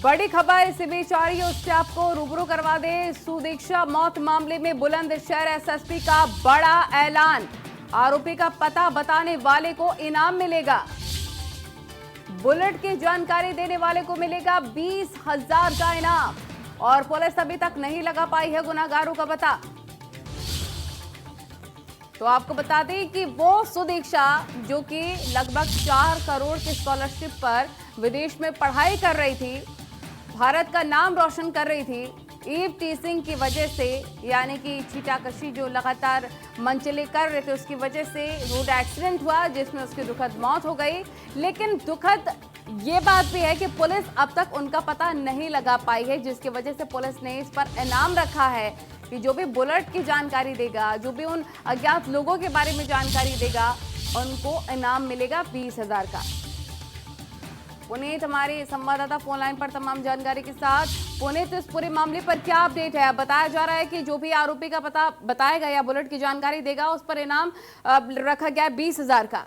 बड़ी खबर इसी बीच आ रही है, उससे आपको रूबरू करवा दे। सुदीक्षा मौत मामले में बुलंदशहर एसएसपी का बड़ा ऐलान। आरोपी का पता बताने वाले को इनाम मिलेगा। बुलेट की जानकारी देने वाले को मिलेगा 20,000 का इनाम। और पुलिस अभी तक नहीं लगा पाई है गुनाहगारों का पता। तो आपको बता दें कि वो सुदीक्षा जो कि लगभग 4 करोड़ की स्कॉलरशिप पर विदेश में पढ़ाई कर रही थी, भारत का नाम रोशन कर रही थी, ईव टीजिंग की वजह से, यानी कि छीटाकशी जो लगातार मंचले कर रहे थे, उसकी वजह से रोड एक्सीडेंट हुआ जिसमें उसकी दुखद मौत हो गई। लेकिन दुखद ये बात भी है कि पुलिस अब तक उनका पता नहीं लगा पाई है, जिसकी वजह से पुलिस ने इस पर इनाम रखा है कि जो भी बुलेट की जानकारी देगा, जो भी उन अज्ञात लोगों के बारे में जानकारी देगा, उनको इनाम मिलेगा 20,000 का। पुनीत हमारे संवाददाता फोन लाइन पर तमाम जानकारी के साथ। पुनीत, इस पूरे मामले पर क्या अपडेट है? बताया जा रहा है कि जो भी आरोपी का पता बताएगा या बुलेट की जानकारी देगा, उस पर इनाम रखा गया 20,000 का।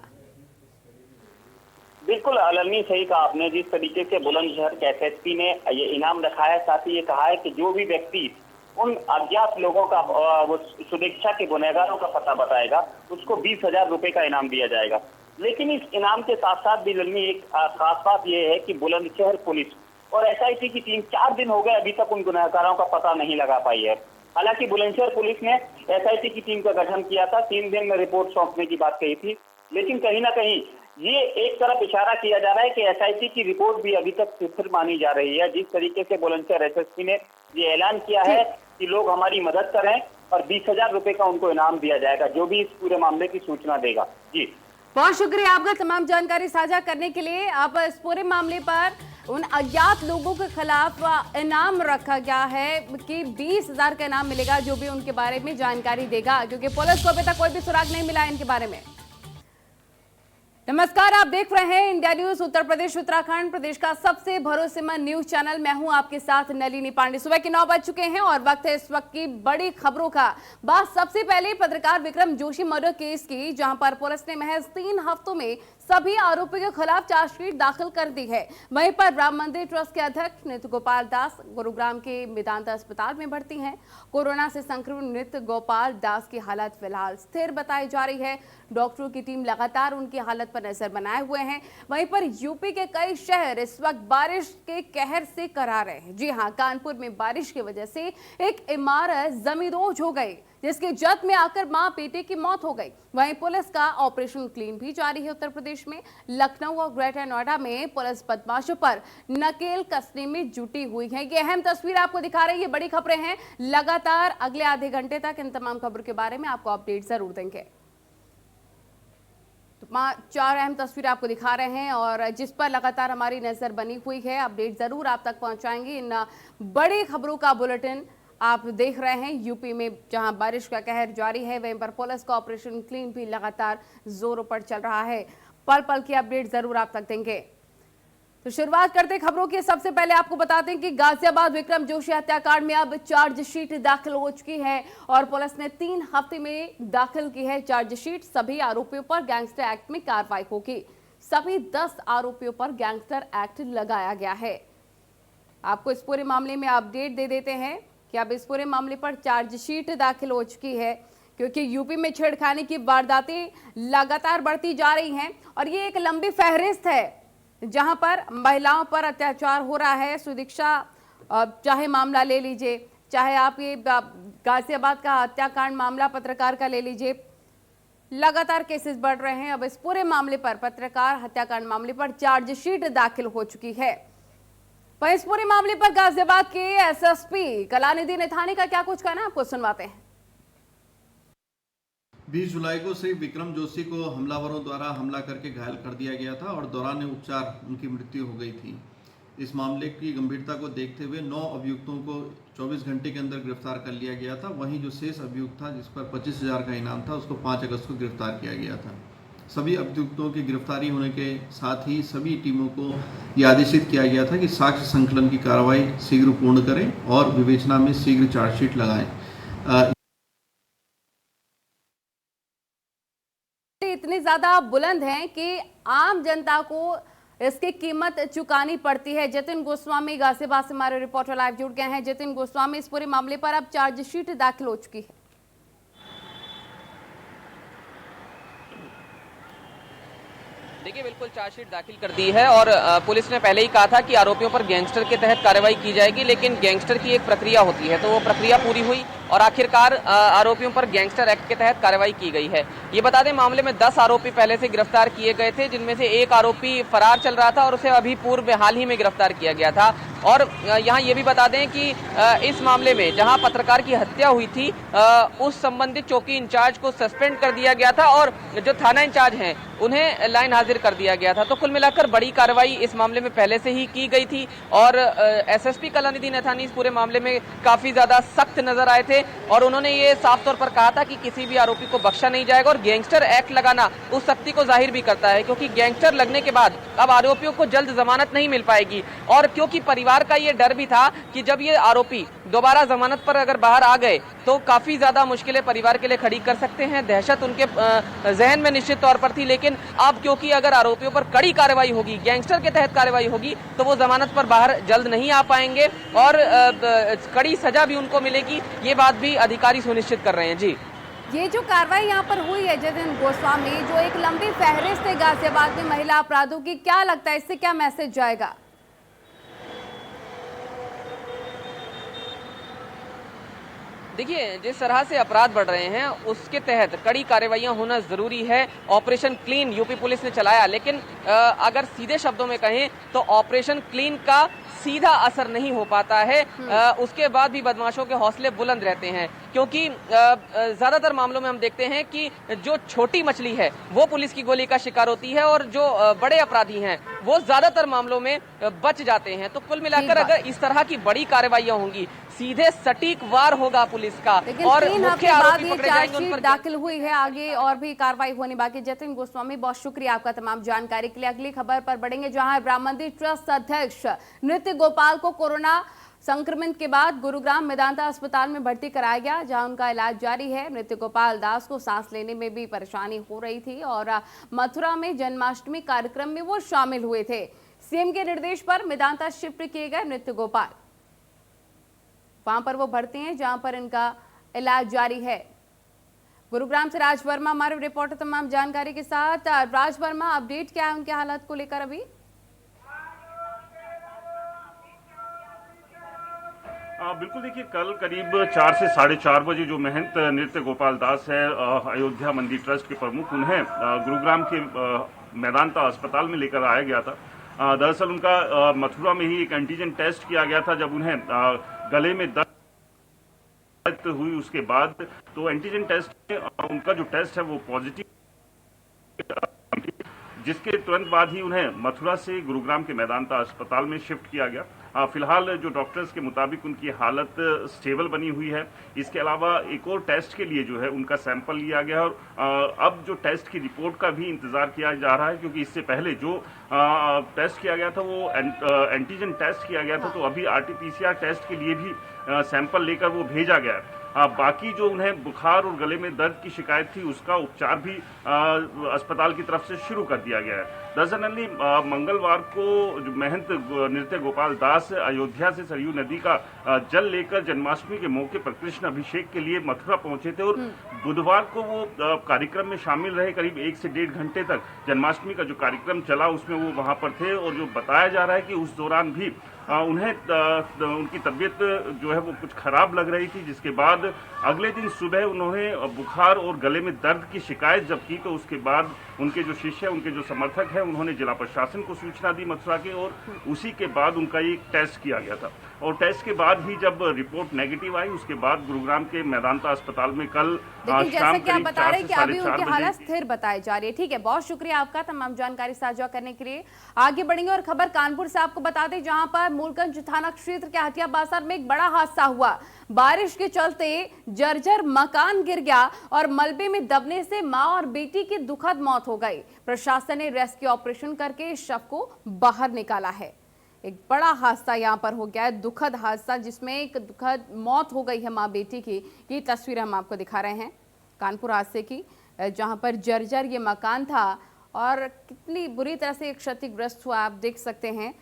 बिल्कुल अलनी, सही कहा आपने। जिस तरीके से बुलंदशहर के एसएसपी ने ये इनाम रखा है, साथ ही ये कहा है कि जो भी व्यक्ति उन अज्ञात लोगों का, वो सुदीक्षा के गुनहगारों का पता बताएगा, उसको 20,000 रुपए का इनाम दिया जाएगा। लेकिन इस इनाम के साथ साथ भी लल्मी एक खास बात यह है कि बुलंदशहर पुलिस और एसआईटी की टीम 4 दिन हो गए अभी तक उन गुनहगारों का पता नहीं लगा पाई है। हालांकि बुलंदशहर पुलिस ने एसआईटी की टीम का गठन किया था, 3 दिन में रिपोर्ट सौंपने की बात कही थी, लेकिन कहीं ना कहीं ये एक तरफ इशारा किया जा रहा है कि एसआईटी की रिपोर्ट भी अभी तक सिफर मानी जा रही है। जिस तरीके से बुलंदशहर एसएसपी ने ये ऐलान किया है कि लोग हमारी मदद करें और 20,000 रुपए का उनको इनाम दिया जाएगा जो भी इस पूरे मामले की सूचना देगा। जी, बहुत शुक्रिया आपका तमाम जानकारी साझा करने के लिए। अब इस पूरे मामले पर उन अज्ञात लोगों के खिलाफ इनाम रखा गया है कि 20,000 का इनाम मिलेगा जो भी उनके बारे में जानकारी देगा, क्योंकि पुलिस को अभी तक कोई भी सुराग नहीं मिला इनके बारे में। नमस्कार, आप देख रहे हैं इंडिया न्यूज उत्तर प्रदेश उत्तराखंड, प्रदेश का सबसे भरोसेमंद न्यूज चैनल। मैं हूं आपके साथ नलिनी पांडे। सुबह के 9 बज चुके हैं और वक्त है इस वक्त की बड़ी खबरों का। बात सबसे पहले पत्रकार विक्रम जोशी मर्डर केस की, जहां पर पुलिस ने महज 3 हफ्तों में सभी आरोपियों के खिलाफ चार्जशीट दाखिल कर दी है। वहीं पर राम मंदिर ट्रस्ट के अध्यक्ष नृत्य गोपाल दास गुरुग्राम के मेदांता अस्पताल में भर्ती हैं। कोरोना से संक्रमित नृत्य गोपाल दास की हालत फिलहाल स्थिर बताई जा रही है। डॉक्टरों की टीम लगातार उनकी हालत पर नजर बनाए हुए हैं। वहीं पर यूपी के कई शहर इस वक्त बारिश के कहर से करा रहे हैं। जी हां, कानपुर में बारिश की वजह से एक इमारत जमींदोज हो गई, जिसके जद में आकर मां बेटे की मौत हो गई। वहीं पुलिस का ऑपरेशन क्लीन भी जारी है उत्तर प्रदेश में। लखनऊ और ग्रेटर नोएडा में पुलिस बदमाशों पर नकेल कसने में जुटी हुई है। ये अहम तस्वीर आपको दिखा रही है, बड़ी खबरें हैं। लगातार अगले आधे घंटे तक इन तमाम खबरों के बारे में आपको अपडेट जरूर देंगे। तो 4 अहम तस्वीर आपको दिखा रहे हैं और जिस पर लगातार हमारी नजर बनी हुई है। अपडेट जरूर आप तक पहुंचाएंगे। इन बड़ी खबरों का बुलेटिन आप देख रहे हैं। यूपी में जहां बारिश का कहर जारी है, वहीं पर पुलिस का ऑपरेशन क्लीन भी लगातार जोरों पर चल रहा है। पल पल की अपडेट जरूर आप तक देंगे। तो शुरुआत करते हैं खबरों की। सबसे पहले आपको बताते हैं कि गाजियाबाद विक्रम जोशी हत्याकांड में अब चार्जशीट दाखिल हो चुकी है और पुलिस ने 3 हफ्ते में दाखिल की है चार्जशीट। सभी आरोपियों पर गैंगस्टर एक्ट में कार्रवाई होगी। सभी 10 आरोपियों पर गैंगस्टर एक्ट लगाया गया है। आपको इस पूरे मामले में अपडेट दे देते हैं कि अब इस पूरे मामले पर चार्जशीट दाखिल हो चुकी है, क्योंकि यूपी में छेड़खानी की वारदातें लगातार बढ़ती जा रही हैं और ये एक लंबी फहरिस्त है जहां पर महिलाओं पर अत्याचार हो रहा है। सुदीक्षा चाहे मामला ले लीजिए, चाहे आप ये गाजियाबाद का हत्याकांड मामला पत्रकार का ले लीजिए, लगातार केसेस बढ़ रहे हैं। अब इस पूरे मामले पर, पत्रकार हत्याकांड मामले पर चार्जशीट दाखिल हो चुकी है। पर इस पूरे मामले पर गाजियाबाद के एसएसपी कलानिधि नेथानी का क्या कुछ कहना है, आपको सुनवाते हैं। 20 जुलाई को श्री विक्रम जोशी को हमलावरों द्वारा हमला करके घायल कर दिया गया था और दौरान उपचार उनकी मृत्यु हो गई थी। इस मामले की गंभीरता को देखते हुए 9 अभियुक्तों को 24 घंटे के अंदर गिरफ्तार कर लिया गया था। वहीं जो शेष अभियुक्त था, जिस पर 25,000 का इनाम था, उसको 5 अगस्त को गिरफ्तार किया गया था। सभी अभियुक्तों की गिरफ्तारी होने के साथ ही सभी टीमों को यह आदेशित किया गया था कि साक्ष्य संकलन की कार्रवाई शीघ्र पूर्ण करें और विवेचना में शीघ्र चार्जशीट लगाएं। इतने ज्यादा बुलंद हैं कि आम जनता को इसकी कीमत चुकानी पड़ती है। जतिन गोस्वामी गाजियाबाद से हमारे रिपोर्टर लाइव जुड़ गए हैं। जतिन गोस्वामी, इस पूरे मामले पर अब चार्जशीट दाखिल हो चुकी है। देखिए, बिल्कुल चार्जशीट दाखिल कर दी है और पुलिस ने पहले ही कहा था कि आरोपियों पर गैंगस्टर के तहत कार्रवाई की जाएगी, लेकिन गैंगस्टर की एक प्रक्रिया होती है, तो वो प्रक्रिया पूरी हुई और आखिरकार आरोपियों पर गैंगस्टर एक्ट के तहत कार्रवाई की गई है। ये बता दें, मामले में 10 आरोपी पहले से गिरफ्तार किए गए थे, जिनमें से एक आरोपी फरार चल रहा था और उसे अभी पूर्व में हाल ही में गिरफ्तार किया गया था। और यहाँ ये भी बता दें कि इस मामले में जहाँ पत्रकार की हत्या हुई थी, उस संबंधित चौकी इंचार्ज को सस्पेंड कर दिया गया था और जो थाना इंचार्ज हैं उन्हें लाइन हाजिर कर दिया गया था। तो कुल मिलाकर बड़ी कार्रवाई इस मामले में पहले से ही की गई थी और एसएसपी कलानिधि नैथानी इस पूरे मामले में काफी ज्यादा सख्त नजर आए थे और उन्होंने ये साफ तौर पर कहा था कि किसी भी आरोपी को बख्शा नहीं जाएगा। और गैंगस्टर एक्ट लगाना उस सख्ती को जाहिर भी करता है, क्योंकि गैंगस्टर लगने के बाद अब आरोपियों को जल्द जमानत नहीं मिल पाएगी। और क्योंकि परिवार का ये डर भी था कि जब ये आरोपी दोबारा जमानत पर अगर बाहर आ गए तो काफी ज्यादा मुश्किलें परिवार के लिए खड़ी कर सकते हैं। दहशत उनके जहन में निश्चित तौर पर थी, लेकिन अब क्योंकि अगर आरोपियों पर कड़ी कार्रवाई होगी, गैंगस्टर के तहत कार्रवाई होगी, तो वो जमानत पर बाहर जल्द नहीं आ पाएंगे और कड़ी सजा भी उनको मिलेगी। ये बात भी अधिकारी सुनिश्चित कर रहे हैं। जी, ये जो कार्रवाई यहाँ पर हुई है जतिन गोस्वामी, जो एक लंबी फहरिस्त है गाजियाबाद में महिला अपराधों की, क्या लगता है इससे क्या मैसेज जाएगा? देखिए, जिस तरह से अपराध बढ़ रहे हैं उसके तहत कड़ी कार्रवाइयां होना जरूरी है। ऑपरेशन क्लीन यूपी पुलिस ने चलाया, लेकिन अगर सीधे शब्दों में कहें तो ऑपरेशन क्लीन का सीधा असर नहीं हो पाता है। उसके बाद भी बदमाशों के हौसले बुलंद रहते हैं, क्योंकि ज्यादातर मामलों में हम देखते हैं कि जो छोटी मछली है वो पुलिस की गोली का शिकार होती है और जो बड़े अपराधी हैं वो ज्यादातर मामलों में बच जाते हैं। तो कुल मिलाकर अगर इस तरह की बड़ी कार्रवाइयां होंगी, सीधे सटीक वार होगा पुलिस का और मुख्य आरोपी पकड़े जाएंगे, उन पर दाखिल हुई है, आगे और भी कार्रवाई होने बाकी। जतिन गोस्वामी, बहुत शुक्रिया आपका तमाम जानकारी के लिए। अगली खबर पर बढ़ेंगे, जहां राम मंदिर ट्रस्ट अध्यक्ष नृत्य गोपाल को कोरोना संक्रमण के बाद गुरुग्राम मेदांता अस्पताल में भर्ती कराया गया, जहां उनका इलाज जारी है। नृत्य गोपाल दास को सांस लेने में भी परेशानी हो रही थी और मथुरा में जन्माष्टमी कार्यक्रम में वो शामिल हुए थे। सीएम के निर्देश पर मेदांता शिफ्ट किए गए नृत्य गोपाल, वहां पर वो भर्ती हैं जहां पर इनका इलाज जारी है। गुरुग्राम से राज वर्मा हमारे रिपोर्टर तमाम जानकारी के साथ। राज वर्मा, अपडेट क्या है उनकी हालत को लेकर अभी? बिल्कुल, देखिए, कल करीब 4 से 4:30 बजे जो महंत नृत्य गोपाल दास है, अयोध्या मंदिर ट्रस्ट के प्रमुख, उन्हें गुरुग्राम के मेदांता अस्पताल में लेकर आया गया था। दरअसल उनका मथुरा में ही एक एंटीजन टेस्ट किया गया था। जब उन्हें गले में दर्द हुई उसके बाद तो एंटीजन टेस्ट में उनका जो टेस्ट है वो पॉजिटिव, जिसके तुरंत बाद ही उन्हें मथुरा से गुरुग्राम के मेदांता अस्पताल में शिफ्ट किया गया। फिलहाल जो डॉक्टर्स के मुताबिक उनकी हालत स्टेबल बनी हुई है। इसके अलावा एक और टेस्ट के लिए जो है उनका सैंपल लिया गया और अब जो टेस्ट की रिपोर्ट का भी इंतजार किया जा रहा है, क्योंकि इससे पहले जो टेस्ट किया गया था वो एंटीजन टेस्ट किया गया था, तो अभी आरटीपीसीआर टेस्ट के लिए भी सैंपल लेकर वो भेजा गया है। बाकी जो उन्हें बुखार और गले में दर्द की शिकायत थी उसका उपचार भी अस्पताल की तरफ से शुरू कर दिया गया है। दरअसल मंगलवार को जो महंत नृत्य गोपाल दास अयोध्या से सरयू नदी का जल लेकर जन्माष्टमी के मौके पर कृष्ण अभिषेक के लिए मथुरा पहुंचे थे और बुधवार को वो कार्यक्रम में शामिल रहे। करीब 1 से 1.5 घंटे तक जन्माष्टमी का जो कार्यक्रम चला उसमें वो वहां पर थे और जो बताया जा रहा है कि उस दौरान भी उन्हें उनकी तबीयत जो है वो कुछ खराब लग रही थी, जिसके बाद अगले दिन सुबह उन्होंने बुखार और गले में दर्द की शिकायत जब की तो उसके बाद उनके जो शिष्य, उनके जो समर्थक हैं, उन्होंने जिला प्रशासन को सूचना दी मथुरा के और उसी के बाद उनका एक टेस्ट किया गया था और टेस्ट के बाद ही जब रिपोर्ट नेगेटिव आई उसके बाद गुरुग्राम के मेदांता अस्पताल में कल जैसा कि आप बता रहे हैं कि अभी उनकी हालत स्थिर बताई जा रही है। ठीक है, बहुत शुक्रिया आपका तमाम जानकारी साझा करने के लिए। आगे बढ़ेंगे और खबर कानपुर से आपको बता दें, जहां पर मूलगंज थाना क्षेत्र के हटिया बाजार में एक बड़ा हादसा हुआ। बारिश के चलते जर्जर मकान गिर गया और मलबे में दबने से मां और बेटी की दुखद मौत हो गई। प्रशासन ने रेस्क्यू ऑपरेशन करके शव को बाहर निकाला है। एक बड़ा हादसा यहां पर हो गया है, दुखद हादसा, जिसमें एक दुखद मौत हो गई है मां बेटी की। ये तस्वीर हम आपको दिखा रहे हैं कानपुर हादसे की, जहां पर जर्जर ये मकान था और कितनी बुरी तरह से क्षतिग्रस्त हुआ आप देख सकते हैं।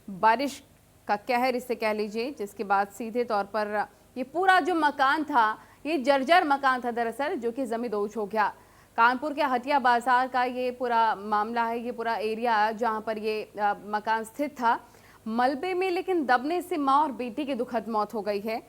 बारिश का कहर इसे कह लीजिए, जिसके बाद सीधे तौर पर ये पूरा जो मकान था ये जर्जर मकान था दरअसल, जो कि जमींदोज हो गया। कानपुर के हटिया बाजार का ये पूरा मामला है, ये पूरा एरिया जहां पर ये मकान स्थित था। मलबे में लेकिन दबने से मां और बेटी की दुखद मौत हो गई है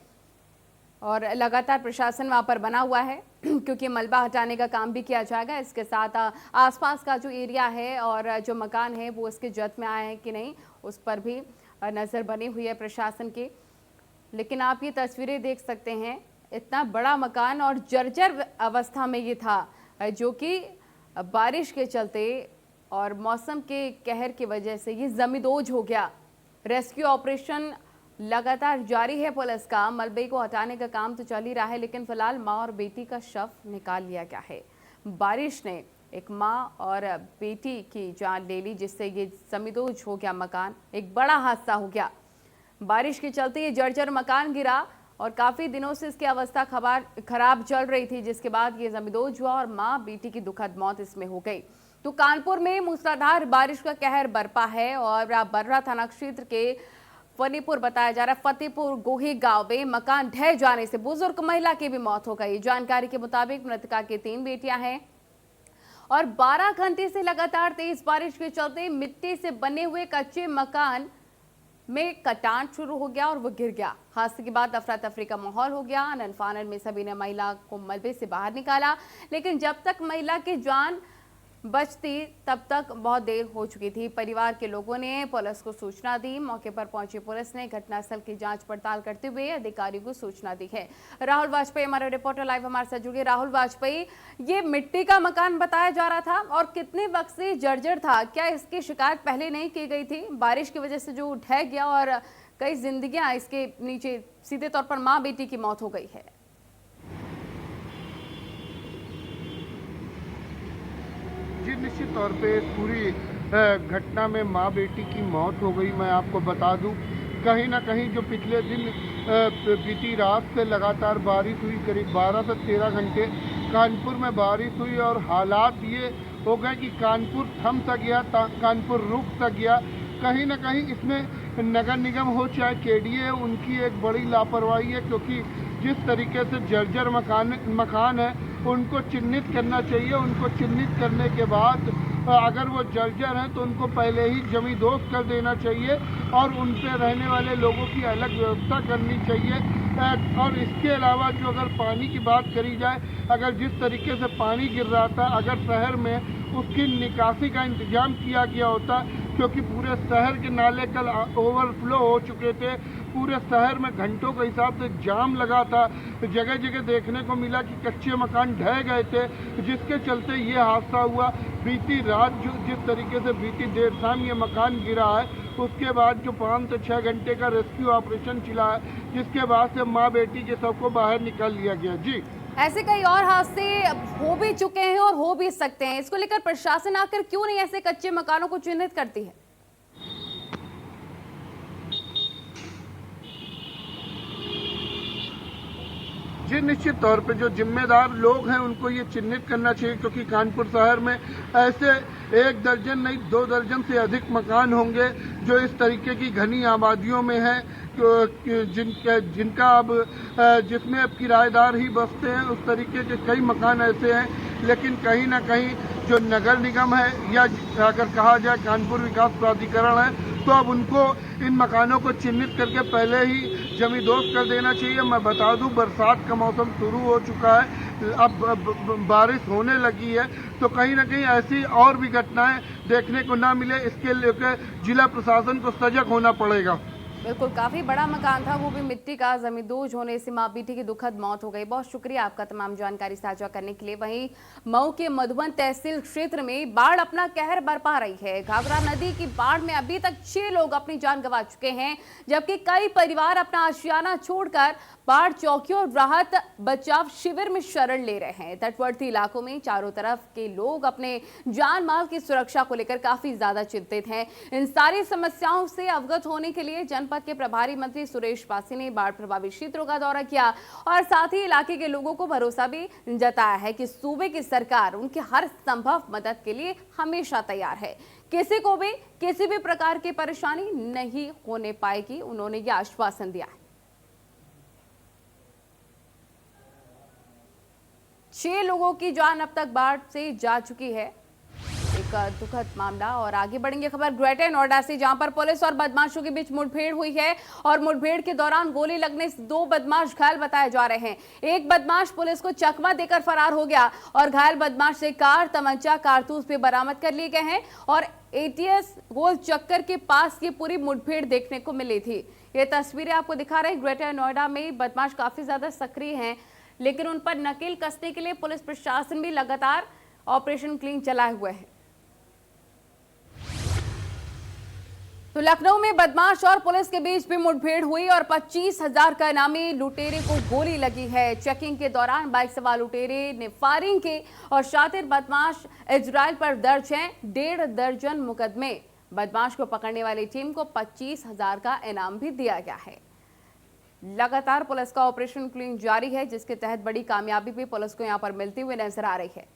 और लगातार प्रशासन वहां पर बना हुआ है क्योंकि मलबा हटाने का काम भी किया जाएगा। इसके साथ आसपास का जो एरिया है और जो मकान है वो इसके जद में आए हैं कि नहीं, उस पर भी नज़र बनी हुई है प्रशासन की। लेकिन आप ये तस्वीरें देख सकते हैं, इतना बड़ा मकान और जर्जर अवस्था में ये था, जो कि बारिश के चलते और मौसम के कहर की वजह से ये जमींदोज हो गया। रेस्क्यू ऑपरेशन लगातार जारी है पुलिस का। मलबे को हटाने का काम तो चल ही रहा है, लेकिन फिलहाल मां और बेटी का शव निकाल लिया गया है। बारिश ने एक मां और बेटी की जान ले ली, जिससे ये जमींदोज हो गया मकान। एक बड़ा हादसा हो गया। बारिश के चलते ये जर्जर मकान गिरा और काफी दिनों से इसकी अवस्था खराब चल रही थी, जिसके बाद ये जमींदोज हुआ और मां बेटी की दुखद मौत इसमें हो गई। तो कानपुर में मूसलाधार बारिश का कहर बरपा है और बर्रा थाना क्षेत्र के फतेहपुर बताया जा रहा है, फतेहपुर गोही गांव में मकान ढह जाने से बुजुर्ग महिला की भी मौत हो गई। जानकारी के मुताबिक मृतका की 3 बेटियां हैं और 12 घंटे से लगातार तेज बारिश के चलते मिट्टी से बने हुए कच्चे मकान में कटान शुरू हो गया और वो गिर गया। हादसे के बाद अफरा तफरी का माहौल हो गया। आनन फानन में सभी ने महिला को मलबे से बाहर निकाला, लेकिन जब तक महिला की जान बचती तब तक बहुत देर हो चुकी थी। परिवार के लोगों ने पुलिस को सूचना दी। मौके पर पहुंची पुलिस ने घटनास्थल की जांच पड़ताल करते हुए अधिकारियों को सूचना दी है। राहुल वाजपेयी हमारे रिपोर्टर लाइव हमारे साथ जुड़े। राहुल वाजपेयी, ये मिट्टी का मकान बताया जा रहा था और कितने वक्त से जर्जर था, क्या इसकी शिकायत पहले नहीं की गई थी? बारिश की वजह से जो ढह गया और कई जिंदगियां इसके नीचे, सीधे तौर पर माँ बेटी की मौत हो गई है। जी, निश्चित तौर पे पूरी घटना में माँ बेटी की मौत हो गई। मैं आपको बता दूं, कहीं ना कहीं जो पिछले दिन बीती रात से लगातार बारिश हुई, करीब 12 से 13 घंटे कानपुर में बारिश हुई और हालात ये हो गए कि कानपुर थम सा गया, कानपुर रुक सा गया। कहीं ना कहीं इसमें नगर निगम हो चाहे केडीए, उनकी एक बड़ी लापरवाही है, क्योंकि जिस तरीके से जर्जर मकान है उनको चिन्हित करना चाहिए। उनको चिन्हित करने के बाद अगर वो जर्जर हैं तो उनको पहले ही जमींदोज कर देना चाहिए और उन पे रहने वाले लोगों की अलग व्यवस्था करनी चाहिए। और इसके अलावा जो अगर पानी की बात करी जाए, अगर जिस तरीके से पानी गिर रहा था, अगर शहर में उसकी निकासी का इंतजाम किया गया होता, क्योंकि पूरे शहर के नाले कल ओवरफ्लो हो चुके थे। पूरे शहर में घंटों के हिसाब से जाम लगा था। जगह जगह देखने को मिला कि कच्चे मकान ढह गए थे, जिसके चलते ये हादसा हुआ। बीती रात जो जिस तरीके से बीती देर शाम ये मकान गिरा है, उसके बाद जो 5 से 6 घंटे का रेस्क्यू ऑपरेशन चला है, जिसके बाद से माँ बेटी के सबको बाहर निकाल लिया गया। जी, ऐसे कई और हादसे हो भी चुके हैं और हो भी सकते हैं। इसको लेकर प्रशासन आकर क्यों नहीं ऐसे कच्चे मकानों को चिन्हित करती है? जी, निश्चित तौर पे जो जिम्मेदार लोग हैं उनको ये चिन्हित करना चाहिए, क्योंकि कानपुर शहर में ऐसे 1 दर्जन नहीं 2 दर्जन से अधिक मकान होंगे जो इस तरीके की घनी आबादियों में हैं, जिनका अब जिसमें अब किराएदार ही बसते हैं। उस तरीके के कई मकान ऐसे हैं, लेकिन कहीं ना कहीं जो नगर निगम है या अगर कहा जाए कानपुर विकास प्राधिकरण है, तो अब उनको इन मकानों को चिन्हित करके पहले ही जमींदोज कर देना चाहिए। मैं बता दूं, बरसात का मौसम शुरू हो चुका है, अब बारिश होने लगी है, तो कहीं ना कहीं ऐसी और भी घटनाएं देखने को ना मिले, इसके लेकर जिला प्रशासन को सजग होना पड़ेगा। बिल्कुल, काफी बड़ा मकान था, वो भी मिट्टी का। जमींदोज होने से मां बेटी की दुखद मौत हो गई। बहुत शुक्रिया आपका तमाम जानकारी साझा करने के लिए। वहीं मऊ के मधुबन तहसील क्षेत्र में बाढ़ अपना कहर बरपा रही है। घाघरा नदी की बाढ़ में अभी तक 6 लोग अपनी जान गंवा चुके हैं, जबकि कई परिवार अपना आशियाना छोड़कर बाढ़ चौकियों और राहत बचाव शिविर में शरण ले रहे हैं। तटवर्ती इलाकों में चारों तरफ के लोग अपने जान माल की सुरक्षा को लेकर काफी ज्यादा चिंतित हैं। इन सारी समस्याओं से अवगत होने के लिए जनपद जनपद के प्रभारी मंत्री सुरेश पासी ने बाढ़ प्रभावित क्षेत्रों का दौरा किया और साथ ही इलाके के लोगों को भरोसा भी जताया है कि सूबे की सरकार उनकी हर संभव मदद के लिए हमेशा तैयार है। किसी को भी किसी भी प्रकार की परेशानी नहीं होने पाएगी, उन्होंने यह आश्वासन दिया है। 6 लोगों की जान अब तक बाढ़ से जा चुकी है, एक दुखद मामला। और आगे बढ़ेंगे खबर ग्रेटर नोएडा से, जहां पर पुलिस और बदमाशों के बीच मुठभेड़ हुई है और मुठभेड़ के दौरान गोली लगने से 2 बदमाश घायल बताए जा रहे हैं। एक बदमाश पुलिस को चकमा देकर फरार हो गया और घायल बदमाश से कार, तमंचा, कारतूस भी बरामद कर लिए गए हैं और एटीएस गोल चक्कर के पास ये पूरी मुठभेड़ देखने को मिली थी। ये तस्वीरें आपको दिखा रहे हैं। ग्रेटर नोएडा में बदमाश काफी ज्यादा सक्रिय हैं, लेकिन उन पर नकेल कसने के लिए पुलिस प्रशासन भी लगातार ऑपरेशन क्लीन चलाए हुए है। तो लखनऊ में बदमाश और पुलिस के बीच भी मुठभेड़ हुई और 25,000 का इनामी लुटेरे को गोली लगी है। चेकिंग के दौरान बाइक सवार लुटेरे ने फायरिंग की और शातिर बदमाश इजराइल पर दर्ज हैं 1.5 दर्जन मुकदमे। बदमाश को पकड़ने वाली टीम को 25,000 का इनाम भी दिया गया है। लगातार पुलिस का ऑपरेशन क्लीन जारी है, जिसके तहत बड़ी कामयाबी भी पुलिस को यहां पर मिलती हुई नजर आ रही है।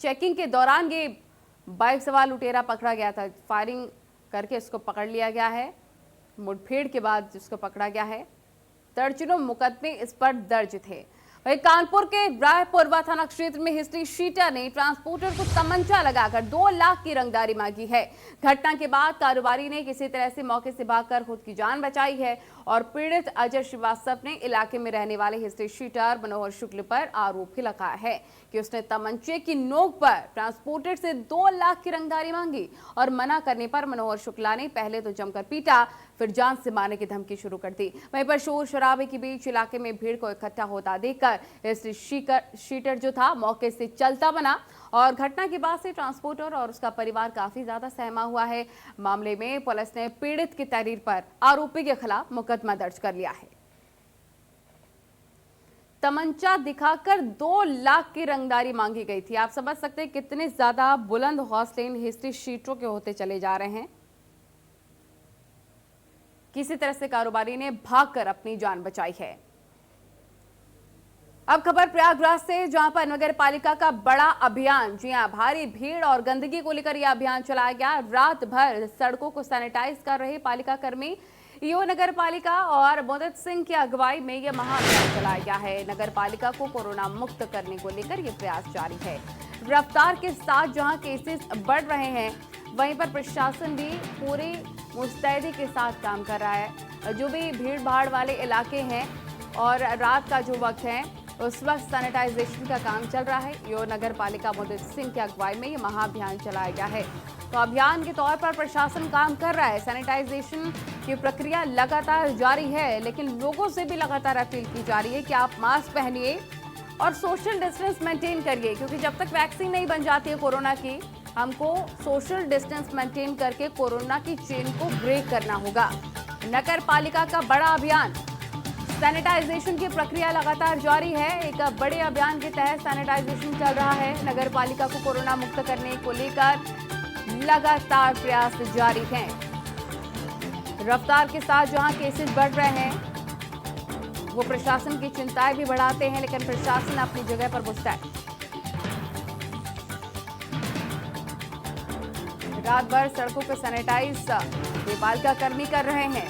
चेकिंग के दौरान ये बाइक सवार लुटेरा पकड़ा गया था, फायरिंग करके इसको पकड़ लिया गया है। मुठभेड़ के बाद जिसको पकड़ा गया है, दर्जनों मुकदमे इस पर दर्ज थे। वहीं कानपुर के रायपुरवा थाना क्षेत्र में हिस्ट्री शीटर ने ट्रांसपोर्टर को तमंचा लगाकर 2 लाख की रंगदारी मांगी है। घटना के बाद कारोबारी ने किसी तरह से मौके से भागकर खुद की जान बचाई है और पीड़ित अजय श्रीवास्तव ने इलाके में रहने वाले हिस्ट्री शीटर मनोहर शुक्ल पर आरोप भी लगाया है कि उसने तमंचे की नोक पर ट्रांसपोर्टर से 2 लाख की रंगदारी मांगी और मना करने पर मनोहर शुक्ला ने पहले तो जमकर पीटा, फिर जान से मारने की धमकी शुरू कर दी। वहीं पर शोर शराबे के बीच इलाके में भीड़ को इकट्ठा होता देखकर हिस्ट्री शीटर जो था मौके से चलता बना और घटना के बाद से ट्रांसपोर्टर और उसका परिवार काफी ज्यादा सहमा हुआ है। मामले में पुलिस ने पीड़ित की तहरीर पर आरोपी के खिलाफ मुकदमा दर्ज कर लिया है। तमंचा दिखाकर 2 लाख की रंगदारी मांगी गई थी। आप समझ सकते हैं कितने ज्यादा बुलंद हौसले इन हिस्ट्री शीटरों के होते चले जा रहे हैं। किसी तरह से कारोबारी ने भागकर अपनी जान बचाई है। अब खबर प्रयागराज से, जहां पर नगर पालिका का बड़ा अभियान, जी हां, भारी भीड़ और गंदगी को लेकर यह अभियान चलाया गया। रात भर सड़कों को सैनिटाइज कर रहे पालिका कर्मी ईओ नगर पालिका और मोदित सिंह की अगुवाई में यह महाअभियान चलाया गया है। नगर पालिका को कोरोना मुक्त करने को लेकर यह प्रयास जारी है। रफ्तार के साथ जहां केसेस बढ़ रहे हैं, वहीं पर प्रशासन भी पूरी मुस्तैदी के साथ काम कर रहा है। जो भी भीड़ भाड़ वाले इलाके हैं और रात का जो वक्त है, उस वक्त सैनिटाइजेशन का काम चल रहा है। ईओ नगर पालिका मोदित सिंह की अगुवाई में ये महाअभियान चलाया गया है। तो अभियान के तौर पर प्रशासन काम कर रहा है। सैनिटाइजेशन की प्रक्रिया लगातार जारी है, लेकिन लोगों से भी लगातार अपील की जा रही है कि आप मास्क पहनिए और सोशल डिस्टेंस मेंटेन करिए, क्योंकि जब तक वैक्सीन नहीं बन जाती है कोरोना की, हमको सोशल डिस्टेंस मेंटेन करके कोरोना की चेन को ब्रेक करना होगा। नगर पालिका का बड़ा अभियान, सैनिटाइजेशन की प्रक्रिया लगातार जारी है। एक बड़े अभियान के तहत सैनिटाइजेशन चल रहा है। नगर पालिका को कोरोना मुक्त करने को लेकर लगातार प्रयास जारी हैं। रफ्तार के साथ जहां केसेस बढ़ रहे हैं, वो प्रशासन की चिंताएं भी बढ़ाते हैं, लेकिन प्रशासन अपनी जगह पर मुस्तैद। रात भर सड़कों पर सैनिटाइज पालिका कर्मी कर रहे हैं,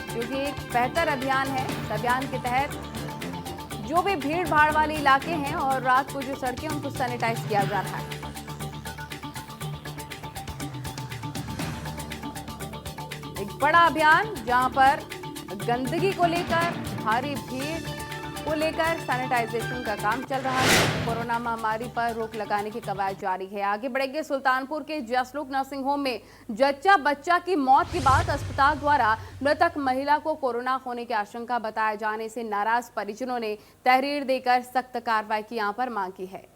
जो कि एक बेहतर अभियान है। इस अभियान के तहत जो भी भीड़ भाड़ वाले इलाके हैं और रात को जो सड़कें, उनको सैनिटाइज किया जा रहा है। एक बड़ा अभियान जहां पर गंदगी को लेकर, भारी भीड़ को लेकर सैनिटाइजेशन का काम चल रहा है। कोरोना महामारी पर रोक लगाने की कवायद जारी है। आगे बढ़ेंगे, सुल्तानपुर के जसलोक नर्सिंग होम में जच्चा बच्चा की मौत के बाद अस्पताल द्वारा मृतक महिला को कोरोना होने की आशंका बताए जाने से नाराज परिजनों ने तहरीर देकर सख्त कार्रवाई की यहां पर मांग की है।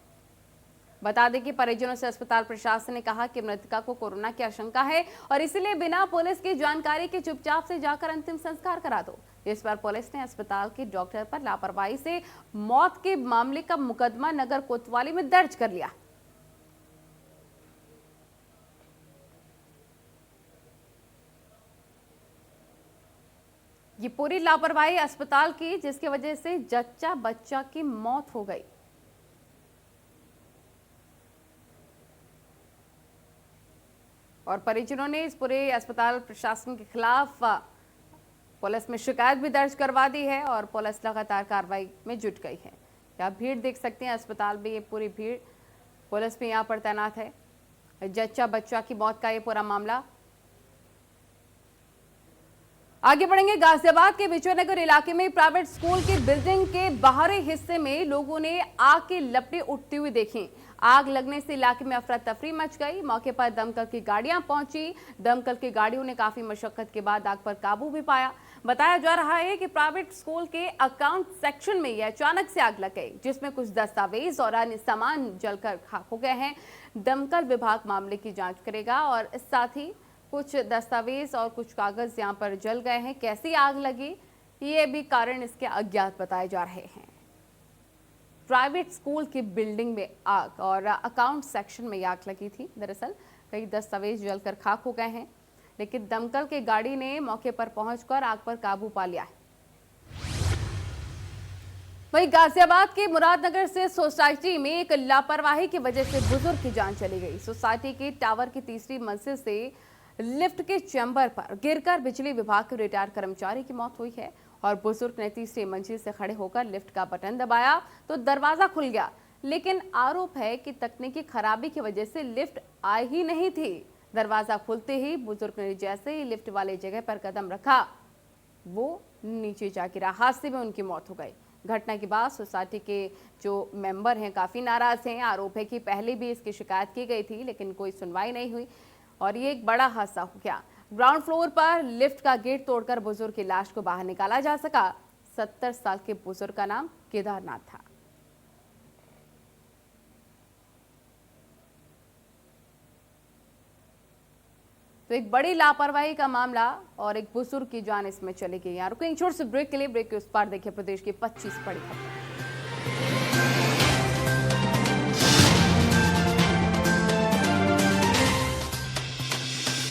बता दें कि परिजनों से अस्पताल प्रशासन ने कहा कि मृतका को कोरोना की आशंका है और इसलिए बिना पुलिस की जानकारी के चुपचाप से जाकर अंतिम संस्कार करा दो। इस पर पुलिस ने अस्पताल के डॉक्टर पर लापरवाही से मौत के मामले का मुकदमा नगर कोतवाली में दर्ज कर लिया। ये पूरी लापरवाही अस्पताल की, जिसकी वजह से जच्चा बच्चा की मौत हो गई। और परिजनों ने इस पूरे अस्पताल प्रशासन के खिलाफ पुलिस में शिकायत भी दर्ज करवा दी है और पुलिस लगातार कार्रवाई में जुट गई है। आप भीड़ देख सकते हैं अस्पताल में, ये पूरी भीड़ पुलिस भी यहाँ पर तैनात है। जच्चा बच्चा की मौत का ये पूरा मामला। आगे बढ़ेंगे। गाजियाबाद के विजयनगर इलाके में प्राइवेट स्कूल की बिल्डिंग के बाहरी हिस्से में लोगों ने आग की लपटें उठती हुई देखी। आग लगने से इलाके में अफरा तफरी मच गई। मौके पर दमकल की गाड़ियां पहुंची। दमकल की गाड़ियों ने काफी मशक्कत के बाद आग पर काबू भी पाया। बताया जा रहा है कि प्राइवेट स्कूल के अकाउंट सेक्शन में यह अचानक से आग लग गई, जिसमें कुछ दस्तावेज और अन्य सामान जलकर खाक हो गए हैं। दमकल विभाग मामले की जांच करेगा और साथ ही कुछ दस्तावेज और कुछ कागज यहां पर जल गए हैं। कैसी आग लगी, ये भी कारण इसके अज्ञात बताए जा रहे हैं। प्राइवेट स्कूल की बिल्डिंग में आग और अकाउंट सेक्शन में आग लगी थी। दरअसल कई दस्तावेज जलकर खाक हो गए हैं, लेकिन दमकल की गाड़ी ने मौके पर पहुंचकर आग पर काबू पा लिया है। वहीं गाजियाबाद के मुरादनगर से सोसाइटी में एक लापरवाही की वजह से बुजुर्ग की जान चली गई। सोसाइटी के टावर की तीसरी मंजिल से लिफ्ट के चैम्बर पर गिरकर बिजली विभाग के रिटायर्ड कर्मचारी की मौत हुई है और बुजुर्ग ने तीसरी मंजिल से खड़े होकर लिफ्ट का बटन दबाया तो दरवाजा खुल गया, लेकिन आरोप है कि तकनीकी खराबी की वजह से लिफ्ट आई ही नहीं थी। दरवाजा खुलते ही बुजुर्ग ने जैसे ही लिफ्ट वाले जगह पर कदम रखा, वो नीचे जा गिरा। हादसे में उनकी मौत हो गई। घटना के बाद सोसाइटी के जो मेंबर हैं काफी नाराज हैं। आरोप है कि पहले भी इसकी शिकायत की गई थी, लेकिन कोई सुनवाई नहीं हुई और ये एक बड़ा हादसा हो गया। ग्राउंड फ्लोर पर लिफ्ट का गेट तोड़कर बुजुर्ग की लाश को बाहर निकाला जा सका। 70 साल के बुजुर्ग का नाम केदारनाथ था। तो एक बड़ी लापरवाही का मामला और एक बुजुर्ग की जान इसमें चली गई। रुकेंगे छोटे से ब्रेक के लिए। ब्रेक के उस पार देखिए प्रदेश की 25 बड़ी खबरें।